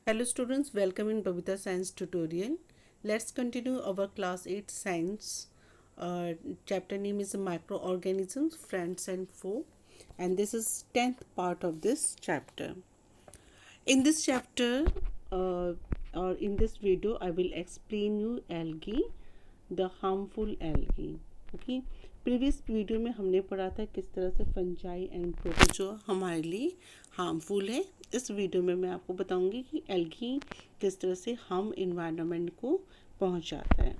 Hello students, welcome in Babita Science tutorial. Let's continue our class 8 science. Chapter name is microorganisms, friends and foe, and this is 10th part of this chapter. In this chapter or in this video I will explain you algae, the harmful algae. Okay, previous video में हमने पढ़ा था किस तरह से fungi and protozoa हमारे लिए harmful है. इस वीडियो में मैं आपको बताऊंगी कि एल्गी किस तरह से हम इन्वायरमेंट को पहुंचाता है.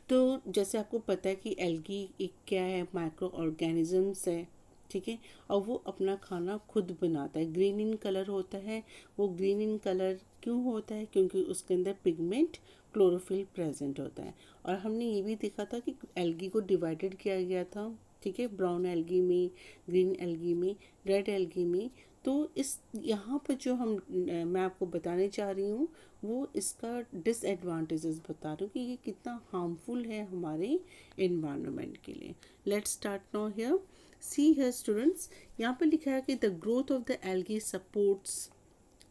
तो जैसे आपको पता है कि एल्गी एक क्या है, माइक्रो ऑर्गेनिजम्स है. ठीक है, और वो अपना खाना खुद बनाता है. ग्रीन इन कलर होता है. वो ग्रीन इन कलर क्यों होता है? क्योंकि उसके अंदर पिगमेंट क्लोरोफिल प्रेजेंट होता है. और हमने ये भी देखा था कि एल्गी को डिवाइडेड किया गया था. ठीक है, ब्राउन एल्गी में, ग्रीन एल्गी में, रेड एल्गी में. तो इस यहाँ पर जो मैं आपको बताने चाह रही हूँ वो इसका डिसएडवांटेजेस बता रही हूँ कि ये कितना हार्मफुल है हमारे इन्वायरमेंट के लिए. Let's start now here. See here students, यहाँ पर लिखा है कि the growth of the algae supports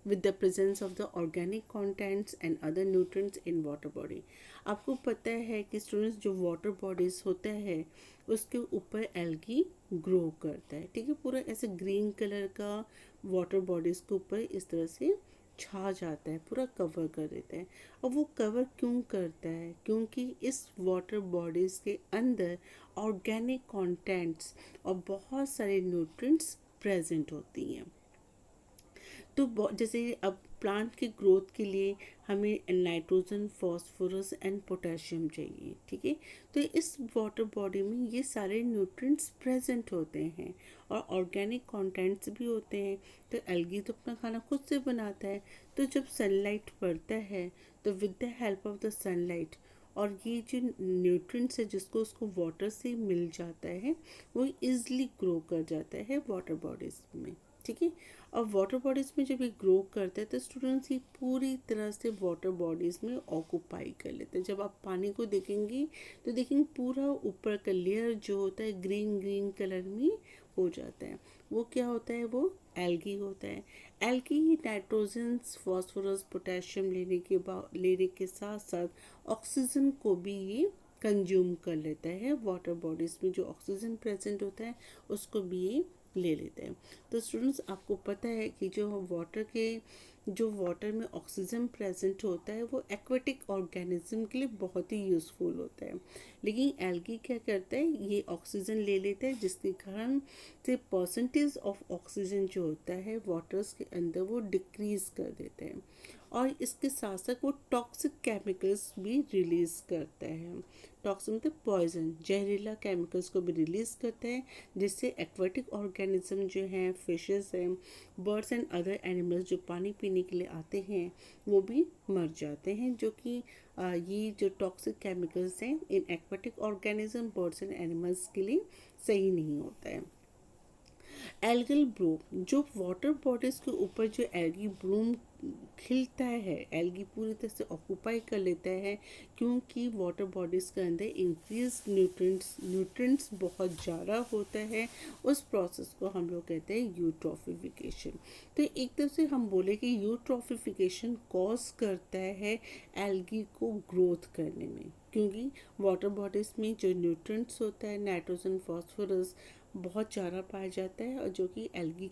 with the presence of the organic contents and other nutrients in water body. आपको पता है कि स्टूडेंट्स जो वाटर बॉडीज होता है उसके ऊपर एल्गी ग्रो करता है. ठीक है, पूरा ऐसे ग्रीन कलर का वाटर बॉडीज के ऊपर इस तरह से छा जाता है, पूरा कवर कर देता है. और वो कवर क्यों करता है? क्योंकि इस वाटर बॉडीज के अंदर ऑर्गेनिक कंटेंट्स और बहुत सारे न्यूट्रिएंट्स प्रेजेंट होती हैं. तो जैसे अब प्लांट की ग्रोथ के लिए हमें नाइट्रोजन, फॉस्फोरस एंड पोटेशियम चाहिए. ठीक है, तो इस वाटर बॉडी में ये सारे न्यूट्रिएंट्स प्रेजेंट होते हैं और ऑर्गेनिक कंटेंट्स भी होते हैं. तो एल्गी तो अपना खाना खुद से बनाता है. तो जब सनलाइट पड़ता है तो with the help of the sunlight और ये जो न्यूट्रिएंट्स है जिसको उसको वाटर से मिल जाता है वो इजली ग्रो कर जाता है वाटर बॉडीज में. ठीक है, और वाटर बॉडीज़ में जब ये ग्रो करते हैं तो स्टूडेंट्स ये पूरी तरह से वाटर बॉडीज़ में ऑक्यूपाई कर लेते हैं. जब आप पानी को देखेंगे तो देखेंगे पूरा ऊपर का लेयर जो होता है ग्रीन ग्रीन कलर में हो जाता है. वो क्या होता है? वो एल्गी होता है. एल्गी नाइट्रोजन, फॉस्फोरस, पोटेशियम लेने के साथ साथ ऑक्सीजन को भी ये कंज्यूम कर लेता है. वाटर बॉडीज़ में जो ऑक्सीजन प्रेजेंट होता है उसको भी ये ले लेते हैं. तो स्टूडेंट्स आपको पता है कि जो वाटर में ऑक्सीजन प्रेजेंट होता है वो एक्वेटिक ऑर्गेनिज्म के लिए बहुत ही यूज़फुल होता है. लेकिन एल्गी क्या करता है? ये ऑक्सीजन ले लेता है जिसके कारण से परसेंटेज ऑफ ऑक्सीजन जो होता है वाटर्स के अंदर वो डिक्रीज कर देते हैं. और इसके साथ साथ वो टॉक्सिक केमिकल्स भी रिलीज़ करता है. टॉक्सिक मतलब पॉइजन, जहरीला केमिकल्स को भी रिलीज़ करता है जिससे एक्वेटिक ऑर्गेनिज्म जो हैं, फिशेस हैं, बर्ड्स एंड अदर एनिमल्स जो पानी पीने के लिए आते हैं वो भी मर जाते हैं. जो कि ये जो टॉक्सिक केमिकल्स हैं in aquatic organism, birds and animals के लिए सही नहीं होता है. एल्गल ब्लूम, जो वाटर बॉडीज के ऊपर जो एल्गी ब्लूम खिलता है, एल्गी पूरी तरह से ऑक्यूपाई कर लेता है क्योंकि वाटर बॉडीज़ के अंदर इंक्रीज न्यूट्रिएंट्स बहुत ज़्यादा होता है. उस प्रोसेस को हम लोग कहते हैं यूट्रॉफिफिकेशन. तो एक तरह से हम बोले कि यूट्रॉफिफिकेशन कॉज करता है एल्गी को ग्रोथ करने में, क्योंकि वाटर बॉडीज़ में जो न्यूट्रिएंट्स होता है, नाइट्रोजन, फॉस्फोरस बहुत ज़्यादा पाया जाता है और जो कि एल्गी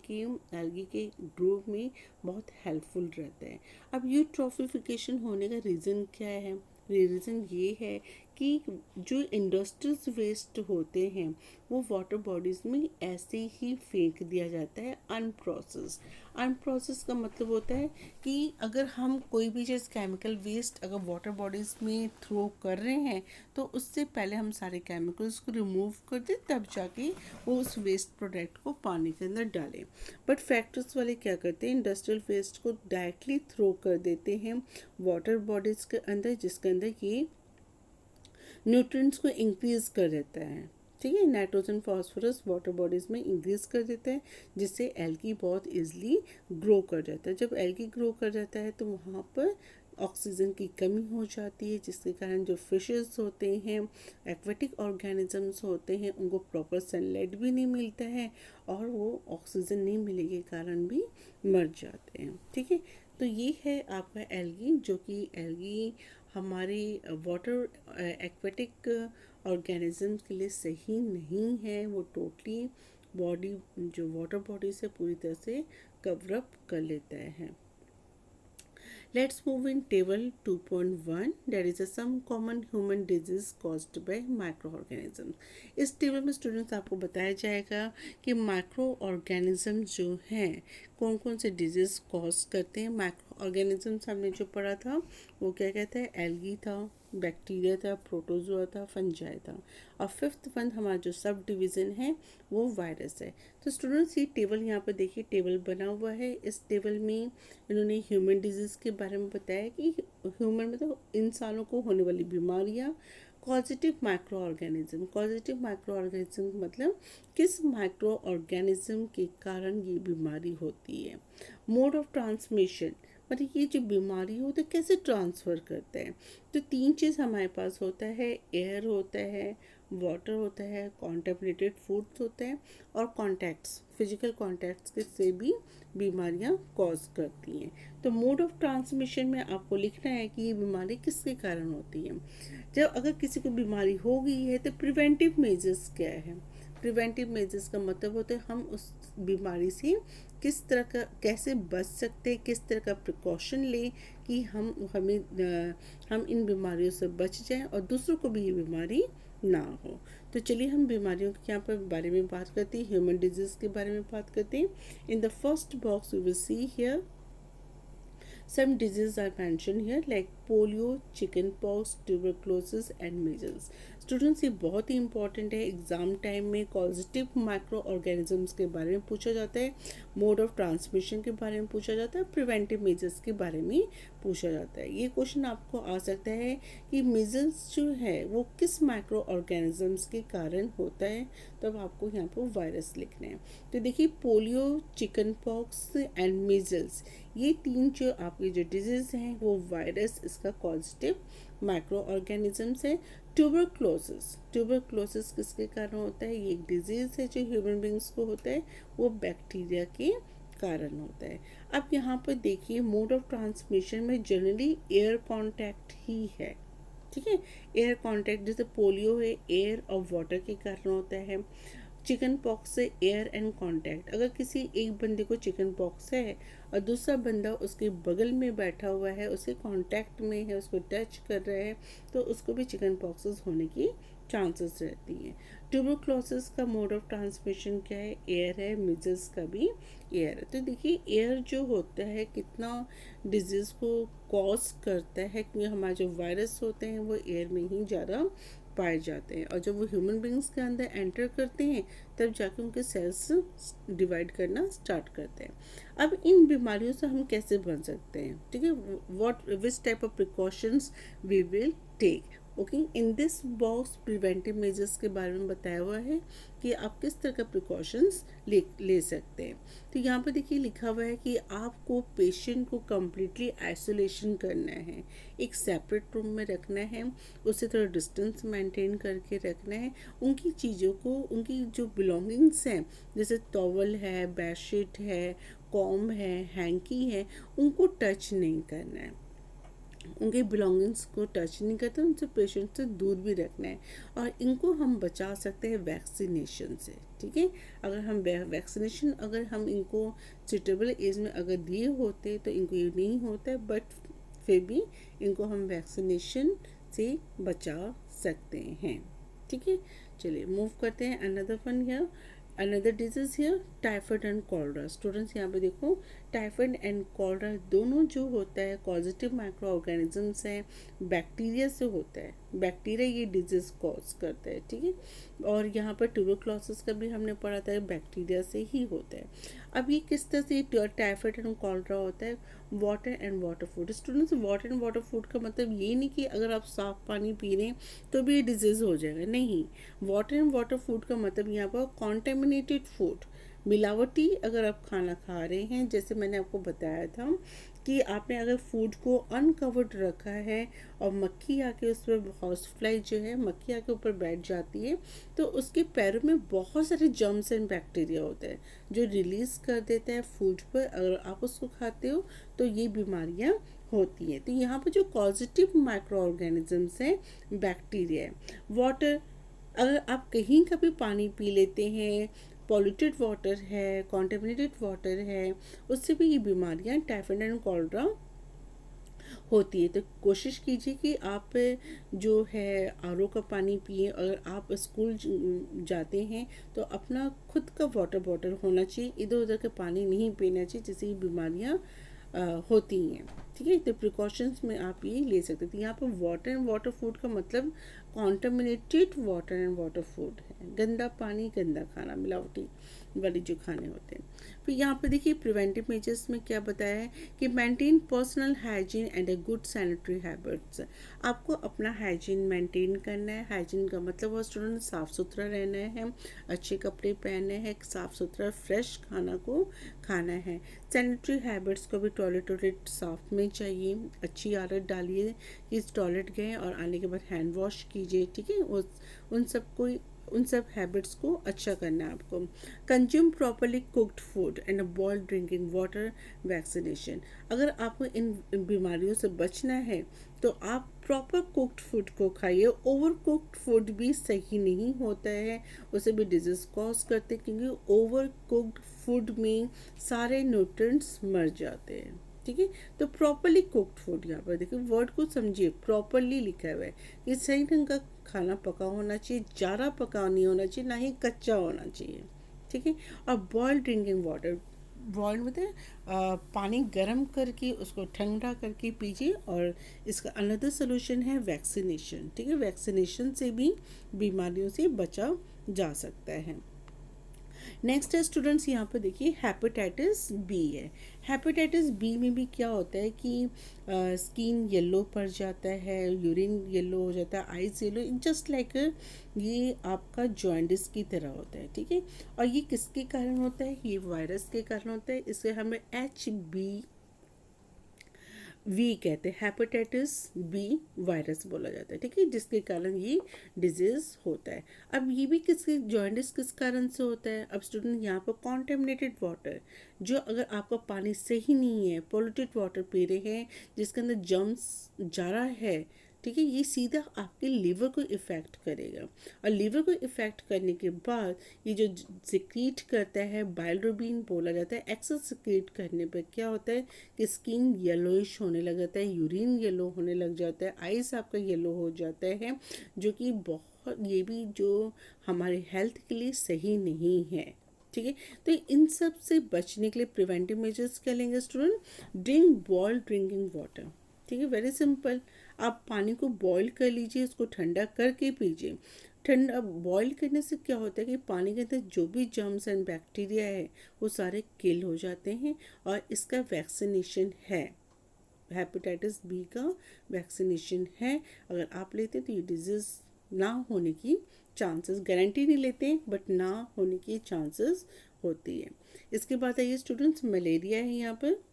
के ग्रो में बहुत हेल्पफुल रहता है. अब यूट्रॉफिफिकेशन होने का रीज़न क्या है? रीज़न ये है कि जो इंडस्ट्रीज वेस्ट होते हैं वो वाटर बॉडीज़ में ऐसे ही फेंक दिया जाता है अनप्रोसेस का मतलब होता है कि अगर हम कोई भी चीज़ केमिकल वेस्ट अगर वाटर बॉडीज़ में थ्रो कर रहे हैं तो उससे पहले हम सारे केमिकल्स को रिमूव कर दें, तब जाके वो उस वेस्ट प्रोडक्ट को पानी के अंदर डालें. बट फैक्ट्रीज वाले क्या करते हैं? इंडस्ट्रियल वेस्ट को डायरेक्टली थ्रो कर देते हैं वाटर बॉडीज़ के अंदर, जिसके अंदर ये न्यूट्रिएंट्स को इंक्रीज कर देता है. ठीक है, नाइट्रोजन, फॉस्फोरस वाटर बॉडीज़ में इंक्रीज कर देता है जिससे एल्गी बहुत इजीली ग्रो कर जाता है. जब एल्गी ग्रो कर जाता है तो वहाँ पर ऑक्सीजन की कमी हो जाती है जिसके कारण जो फिशेस होते हैं, एक्वेटिक ऑर्गेनिजम्स होते हैं, उनको प्रॉपर सनलाइट भी नहीं मिलता है और वो ऑक्सीजन नहीं मिलने के कारण भी मर जाते हैं. ठीक है, तो ये है आपका एल्गी, जो कि एल्गी हमारे वाटर एक्वेटिक ऑर्गेनिज्म के लिए सही नहीं है। वो टोटली बॉडी, जो वाटर बॉडी से पूरी तरह से कवर अप कर लेता है। Let's move in table 2.1, that is some common human disease caused by microorganisms। इस टेबल में स्टूडेंट्स आपको बताया जाएगा कि माइक्रो ऑर्गेनिज्म जो हैं कौन कौन से डिजीज कॉज करते हैं। माइक्रो ऑर्गेनिज्म्स हमने जो पढ़ा था वो क्या कहते हैं, एल्गी था, बैक्टीरिया था, प्रोटोजोआ था, फंजाई था, और फिफ्थ वन हमारा जो सब डिवीज़न है वो वायरस है। तो स्टूडेंट्स ये टेबल यहाँ पर देखिए, टेबल बना हुआ है। इस टेबल में इन्होंने ह्यूमन डिजीज़ के बारे में बताया कि ह्यूमन में तो इंसानों को होने वाली बीमारियाँ, positive micro organism. Positive micro organism मतलब किस माइक्रो ऑर्गेनिज्म के कारण ये बीमारी होती है। मोड ऑफ ट्रांसमिशन मतलब ये जो बीमारी होती है कैसे ट्रांसफ़र करते हैं। तो तीन चीज़ हमारे पास होता है, एयर होता है, वाटर होता है, कॉन्टेमिनेटेड फूड्स होते हैं, और कॉन्टैक्ट्स, फिजिकल कॉन्टैक्ट्स से भी बीमारियां कॉज करती हैं। तो मोड ऑफ ट्रांसमिशन में आपको लिखना है कि ये बीमारी किसके कारण होती है। जब अगर किसी को बीमारी हो गई है तो प्रिवेंटिव मेजर्स क्या है। प्रिवेंटिव मेजर्स का मतलब होता है हम उस बीमारी से किस तरह का, कैसे बच सकते हैं, किस तरह का प्रिकॉशन लें कि हम इन बीमारियों से बच जाएं और दूसरों को भी ये बीमारी ना हो। तो चलिए हम बीमारियों के यहाँ पर बारे में बात करते हैं, ह्यूमन डिजीज़ के बारे में बात करते हैं। In the first box we will see here some diseases are mentioned here like polio, chicken pox, tuberculosis and measles। Students ये बहुत ही इंपॉर्टेंट है, एग्ज़ाम टाइम में पॉजिटिव माइक्रो ऑर्गेनिजम्स के बारे में पूछा जाता है, मोड ऑफ ट्रांसमिशन के बारे में पूछा जाता है, प्रिवेंटिव मेजर्स के बारे में पूछा जाता है। ये क्वेश्चन आपको आ सकता है कि मीजल्स जो है वो किस माइक्रो ऑर्गेनिजम्स के कारण होता है, तब आपको यहाँ पर वायरस लिखना है। तो देखिए polio, chicken pox and measles, ये तीन जो आपके जो डिजीज़ हैं वो वायरस इसका पॉजिटिव माइक्रो ऑर्गेनिजम्स है। ट्यूबरक्लोसिस किसके कारण होता है, ये एक डिजीज़ है जो ह्यूमन बींग्स को होता है, वो बैक्टीरिया के कारण होता है। अब यहाँ पर देखिए मोड ऑफ ट्रांसमिशन में जनरली एयर कांटेक्ट ही है, ठीक है। एयर कांटेक्ट, जैसे पोलियो है एयर और वाटर के कारण होता है। चिकन पॉक्स से एयर एंड कांटेक्ट, अगर किसी एक बंदे को चिकन पॉक्स है और दूसरा बंदा उसके बगल में बैठा हुआ है, उसके कांटेक्ट में है, उसको टच कर रहा है, तो उसको भी चिकन पॉक्सेस होने की चांसेस रहती हैं। ट्यूबरक्लोसिस का मोड ऑफ ट्रांसमिशन क्या है, एयर है। मीजल्स का भी एयर है। तो देखिए एयर जो होता है कितना डिजीज़ को कॉज करता है, क्योंकि हमारे जो वायरस होते हैं वो एयर में ही ज़्यादा पाए जाते हैं, और जब वो ह्यूमन बींग्स के अंदर एंटर करते हैं तब जाके उनके सेल्स डिवाइड करना स्टार्ट करते हैं। अब इन बीमारियों से हम कैसे बच सकते हैं, ठीक है, which type of precautions we will take. Okay, in this box preventive measures के बारे में बताया हुआ है कि आप किस तरह का प्रिकॉशंस ले सकते हैं। तो यहाँ पर देखिए लिखा हुआ है कि आपको पेशेंट को कम्प्लीटली आइसोलेशन करना है, एक सेपरेट रूम में रखना है, उससे थोड़ा डिस्टेंस मेंटेन करके रखना है। उनकी चीज़ों को, उनकी जो बिलोंगिंग्स हैं जैसे टॉवल है, बेडशीट है, कॉम है, हैंकी है, उनको टच नहीं करना है, उनके बिलोंगिंग्स को टच नहीं करते, उनसे पेशेंट से दूर भी रखना है। और इनको हम बचा सकते हैं वैक्सीनेशन से, ठीक है। अगर हम वैक्सीनेशन अगर हम इनको सुटेबल एज में अगर दिए होते तो इनको ये नहीं होता है, बट फिर भी इनको हम वैक्सीनेशन से बचा सकते हैं, ठीक है। चलिए मूव करते हैं another one here, another disease here, typhoid and cholera. Students यहाँ पे देखो टाइफाइड एंड कॉलरा दोनों जो होता है पॉजिटिव माइक्रो ऑर्गेनिजम्स हैं, बैक्टीरिया से होता है, बैक्टीरिया ये डिजीज कॉज करता है, ठीक है। और यहाँ पर ट्यूबरक्लोसिस का भी हमने पढ़ा था, बैक्टीरिया से ही होता है। अब ये किस तरह से टाइफाइड एंड कॉलरा होता है, water and water food. Students water and water food का मतलब ये नहीं कि अगर आप साफ पानी पी रहे हैं तो भी ये डिजीज़ हो जाएगा, नहीं। वाटर एंड वाटर फूड का मतलब यहाँ पर कॉन्टेमिनेटेड फूड, मिलावटी अगर आप खाना खा रहे हैं, जैसे मैंने आपको बताया था कि आपने अगर फूड को अनकवर्ड रखा है और मक्खी आके उस पर, हाउस फ्लाई जो है मक्खी आके ऊपर बैठ जाती है, तो उसके पैरों में बहुत सारे जर्म्स एंड बैक्टीरिया होते हैं जो रिलीज़ कर देते हैं फूड पर। अगर आप उसको खाते हो तो ये बीमारियाँ होती हैं। तो यहाँ पर जो पॉजिटिव माइक्रो ऑर्गेनिजम्स हैं, बैक्टीरिया है। वाटर, अगर आप कहीं का भी पानी पी लेते हैं, पॉल्यूटेड वाटर है, कॉन्टेमिनेटेड वाटर है, उससे भी ये बीमारियाँ टाइफाइड एंड कॉलरा होती है। तो कोशिश कीजिए कि आप जो है आरओ का पानी पिए। अगर आप स्कूल जाते हैं तो अपना खुद का वाटर बॉटल होना चाहिए, इधर उधर का पानी नहीं पीना चाहिए, जिससे ये बीमारियाँ होती हैं। ठीक है, तो प्रिकॉशंस में आप ये ले सकते थे। यहाँ पर वाटर एंड वाटर फूड का मतलब contaminated water and water food है, गंदा पानी गंदा खाना, मिलावटी वाले जो खाने होते हैं। फिर यहाँ पर देखिए प्रिवेंटिव मेजर्स में क्या बताया है कि maintain personal hygiene and a good sanitary habits. आपको अपना हाइजीन मेंटेन करना है। हाइजीन का मतलब वो स्टूडेंट साफ़ सुथरा रहना है, अच्छे कपड़े पहनने हैं, साफ़ सुथरा फ्रेश खाना को खाना है। सैनिटरी हैबिट्स को भी टॉयलेट साफ में चाहिए। अच्छी आदत डालिए कि टॉयलेट गए और आने के बाद हैंड वॉश कीजिए। ठीक है, उन सब हैबिट्स को अच्छा करना है आपको। Consume properly cooked food and boiled drinking water. Vaccination, अगर आपको इन बीमारियों से बचना है तो आप प्रॉपर कुक्ड फूड को खाइए। ओवर कुक्ड फूड भी सही नहीं होता है, उसे भी डिजीज़ कॉज करते हैं, क्योंकि ओवर कुक्ड फूड में सारे न्यूट्रिएंट्स मर जाते हैं। ठीक है, तो प्रॉपरली कुक्ड फूड, यहाँ पर देखिए वर्ड को समझिए, प्रॉपरली लिखा हुआ है। ये सही ढंग का खाना पका होना चाहिए, ज़्यादा पका नहीं होना चाहिए, ना ही कच्चा होना चाहिए। ठीक है, और बॉइल्ड ड्रिंकिंग वाटर, बॉइल्ड मतलब पानी गर्म करके उसको ठंडा करके पीजिए। और इसका अनदर सोल्यूशन है वैक्सीनेशन। ठीक है, वैक्सीनेशन से भी बीमारियों से बचा जा सकता है। नेक्स्ट है स्टूडेंट्स, यहाँ पर देखिए हेपेटाइटिस बी है। हेपेटाइटिस बी में भी क्या होता है कि स्किन येलो पड़ जाता है, यूरिन येलो हो जाता है, आइज येलो, जस्ट लाइक ये आपका जॉइंडिस की तरह होता है। ठीक है, और ये किसके कारण होता है? ये वायरस के कारण होता है। इसे हमें HBV कहते हैं, हेपेटाइटिस बी वायरस बोला जाता है। ठीक है, जिसके कारण ये डिजीज़ होता है। अब ये भी जॉइंडिस किस कारण से होता है? अब स्टूडेंट यहाँ पर कॉन्टेमिनेटेड वाटर, जो अगर आपका पानी सही नहीं है, पोल्यूटेड वाटर पी रहे हैं जिसके अंदर जर्म्स ज़्यादा है, ठीक है, ये सीधा आपके लीवर को इफ़ेक्ट करेगा। और लीवर को इफ़ेक्ट करने के बाद ये जो सिक्रीट करता है, बाइलरुबिन बोला जाता है, एक्सेस सिक्रीट करने पर क्या होता है कि स्किन येलोइश होने लग जाता है, यूरिन येलो होने लग जाता है, आइस आपका येलो हो जाता है, जो कि बहुत, ये भी जो हमारे हेल्थ के लिए सही नहीं है। ठीक है, तो इन सब से बचने के लिए प्रिवेंटिव मेजर्स क्या लेंगे student? Drink boiled drinking water. ठीक है, वेरी सिंपल। आप पानी को बॉईल कर लीजिए, उसको ठंडा करके पीजिए। ठंडा बॉईल करने से क्या होता है कि पानी के अंदर जो भी जर्म्स एंड बैक्टीरिया है वो सारे किल हो जाते हैं। और इसका वैक्सीनेशन है, हेपेटाइटिस बी का वैक्सीनेशन है। अगर आप लेते हैं तो ये डिजीज़ ना होने की चांसेस, गारंटी नहीं लेते बट ना होने की चांसेस होती है। इसके बाद आइए स्टूडेंट्स, मलेरिया है। यहाँ पर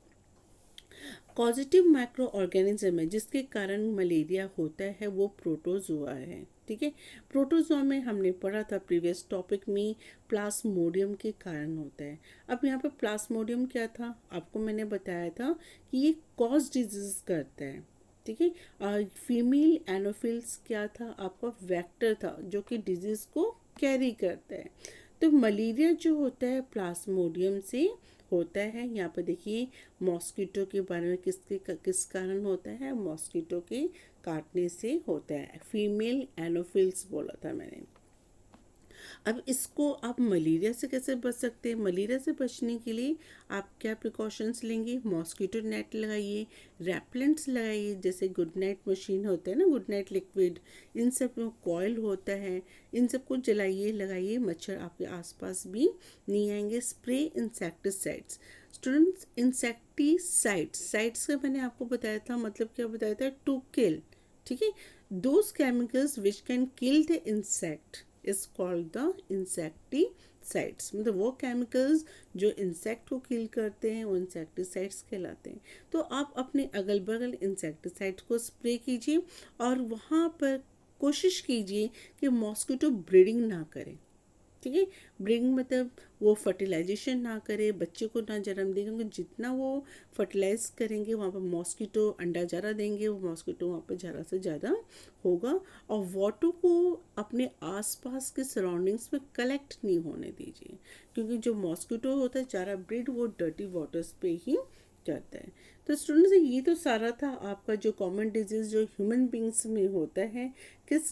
पॉजिटिव माइक्रो ऑर्गेनिज्म है जिसके कारण मलेरिया होता है, वो प्रोटोजोआ है। ठीक है, प्रोटोजोआ में हमने पढ़ा था प्रीवियस टॉपिक में, प्लाज्मोडियम के कारण होता है। अब यहाँ पे प्लाज्मोडियम क्या था, आपको मैंने बताया था कि ये कॉज डिजीज करता है। ठीक है, फीमेल एनोफिल्स क्या था, आपका वेक्टर था जो कि डिजीज को कैरी करता है। तो मलेरिया जो होता है प्लाज्मोडियम से होता है। यहाँ पर देखिए मॉस्किटो के बारे में, किस कारण होता है? मॉस्किटो के काटने से होता है। फीमेल एनोफिल्स बोला था मैंने। अब इसको आप मलेरिया से कैसे बच सकते हैं? मलेरिया से बचने के लिए आप क्या प्रिकॉशंस लेंगे? मॉस्किटो नेट लगाइए, रेपेलेंट्स लगाइए, जैसे गुड नाइट मशीन होता है ना, गुड नाइट लिक्विड, इन सब में कॉयल होता है, इन सबको जलाइए, लगाइए, मच्छर आपके आसपास भी नहीं आएंगे। Spray insecticides. स्टूडेंट्स, इंसेक्टिसाइड्स का मैंने आपको बताया था, मतलब क्या बताया था? To kill. ठीक है, those chemicals which can kill the insect is called the insecticide. Insecticides, मतलब वो केमिकल्स जो इंसेक्ट को किल करते हैं वो इंसेक्टिसाइड्स कहलाते हैं। तो आप अपने अगल बगल इंसेक्टिसाइड्स को स्प्रे कीजिए और वहाँ पर कोशिश कीजिए कि मॉस्किटो ब्रीडिंग ना करें। ठीक है, ब्रीडिंग मतलब वो फर्टिलाइजेशन ना करे, बच्चे को ना जन्म देंगे, क्योंकि जितना वो फर्टिलाइज करेंगे वहाँ पर मॉस्किटो अंडा ज़्यादा देंगे, वो मॉस्किटो वहाँ पर ज़्यादा से ज़्यादा होगा। और वाटर को अपने आसपास के सराउंडिंग्स में कलेक्ट नहीं होने दीजिए, क्योंकि जो मॉस्किटो होता है ज़्यादा ब्रीड वो डर्टी वाटर्स पे ही करता है। तो स्टूडेंट्स, ये तो सारा था आपका जो कॉमन डिजीज़ जो ह्यूमन बींग्स में होता है, किस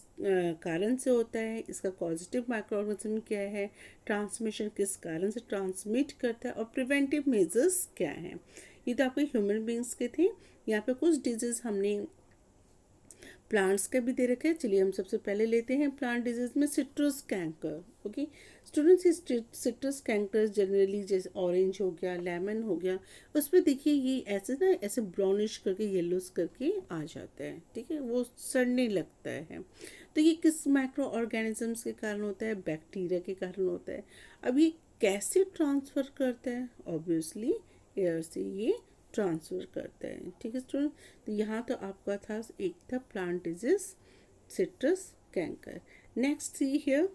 कारण से होता है, इसका पॉजिटिव माइक्रो ऑर्गेनिज्म क्या है, ट्रांसमिशन किस कारण से ट्रांसमिट करता है, और प्रिवेंटिव मेजर्स क्या हैं। ये तो आपके ह्यूमन बींग्स के थे। यहाँ पे कुछ डिजीज़ हमने प्लांट्स का भी दे रखा है। चलिए हम सबसे पहले लेते हैं प्लांट डिजीज में सिट्रस कैंकर। ओके स्टूडेंट्स, ये सिट्रस कैंकर जनरली जैसे ऑरेंज हो गया, लेमन हो गया, उस पर देखिए ये ऐसे ना ऐसे ब्राउनिश करके येलोस करके आ जाता है। ठीक है, वो सड़ने लगता है। तो ये किस माइक्रो ऑर्गेनिजम्स के कारण होता है? बैक्टीरिया के कारण होता है। अब ये कैसे ट्रांसफ़र करता है? ऑब्वियसली एयर से ये ट्रांसफ़र करता है। ठीक है स्टूडेंट, तो यहाँ तो आपका था, एक था plant disease citrus canker. Next see here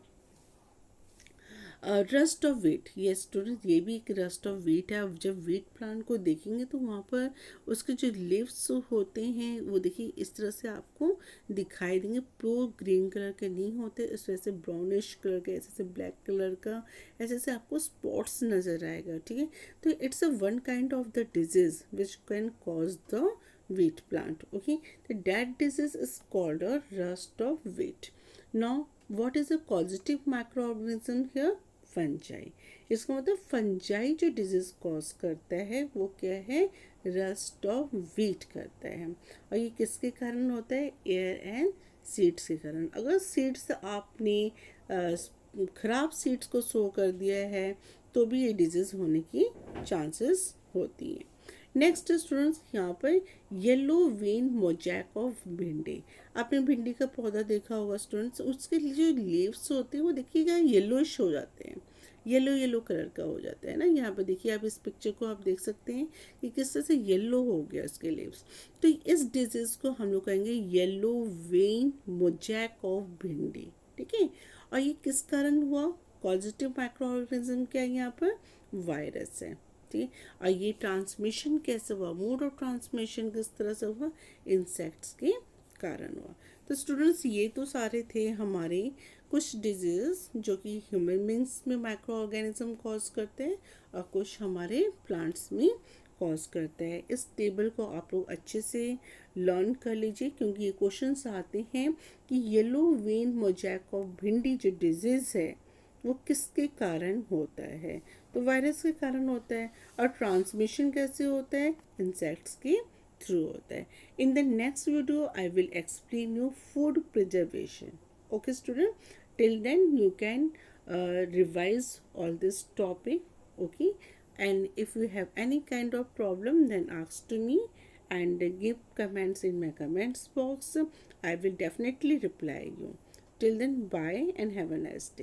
rust of wheat. ये स्टूडेंट, ये भी एक रस्ट ऑफ वीट है। अब जब वीट प्लांट को देखेंगे तो वहाँ पर उसके जो लीव्स होते हैं वो देखिए इस तरह से आपको दिखाई देंगे। प्योर ग्रीन कलर के नहीं होते, इस वजह से ब्राउनिश कलर के, ऐसे से ब्लैक कलर का, ऐसे से आपको स्पॉट्स नज़र आएगा। ठीक है, तो it's a one kind of the disease which can cause the wheat plant. Okay, that disease is called a rust of wheat. Now what is a causative microorganism here? Fungi. इसका मतलब fungi जो disease cause करता है वो क्या है? Rust of wheat करता है। और ये किसके कारण होता है? एयर एंड सीड्स के कारण। अगर सीड्स आपने खराब सीड्स को सो कर दिया है तो भी ये डिजीज होने की चांसेस होती हैं। नेक्स्ट स्टूडेंट्स, यहाँ पर येलो वेन मोजैक ऑफ भिंडी। आपने भिंडी का पौधा देखा होगा स्टूडेंट्स, उसके जो लीव्स होते हैं वो देखिएगा येलोइश हो जाते हैं, येलो येलो कलर का हो जाता है ना। यहाँ पे देखिए आप इस पिक्चर को आप देख सकते हैं कि किस तरह से येलो हो गया उसके लीव्स। तो इस डिजीज़ को हम लोग कहेंगे येलो वेन मोजैक ऑफ भिंडी। ठीक है, और ये किस कारण हुआ? पॉजिटिव माइक्रो ऑर्गेनिज्म क्या है यहाँ पर? वायरस है। ठीक है, और ये ट्रांसमिशन कैसे हुआ? मोड ऑफ ट्रांसमिशन किस तरह से हुआ? इंसेक्ट्स के कारण हुआ। तो स्टूडेंट्स, ये तो सारे थे हमारे कुछ डिजीज जो कि ह्यूमन बींग्स में माइक्रो ऑर्गेनिज्म कॉज करते हैं और कुछ हमारे प्लांट्स में कॉज करते हैं। इस टेबल को आप लोग अच्छे से लर्न कर लीजिए, क्योंकि ये क्वेश्चंस आते हैं कि येलो वेन मोजैक ऑफ भिंडी जो डिजीज है वो किसके कारण होता है? तो वायरस के कारण होता है। और ट्रांसमिशन कैसे होता है? इंसेक्ट्स के थ्रू होता है। In the next video I will explain you food preservation. Okay student, till then you can revise all this topic. Okay, and if you have any kind of problem then ask to me and give comments in my comments box. I will definitely reply you. Till then, bye and have a nice day.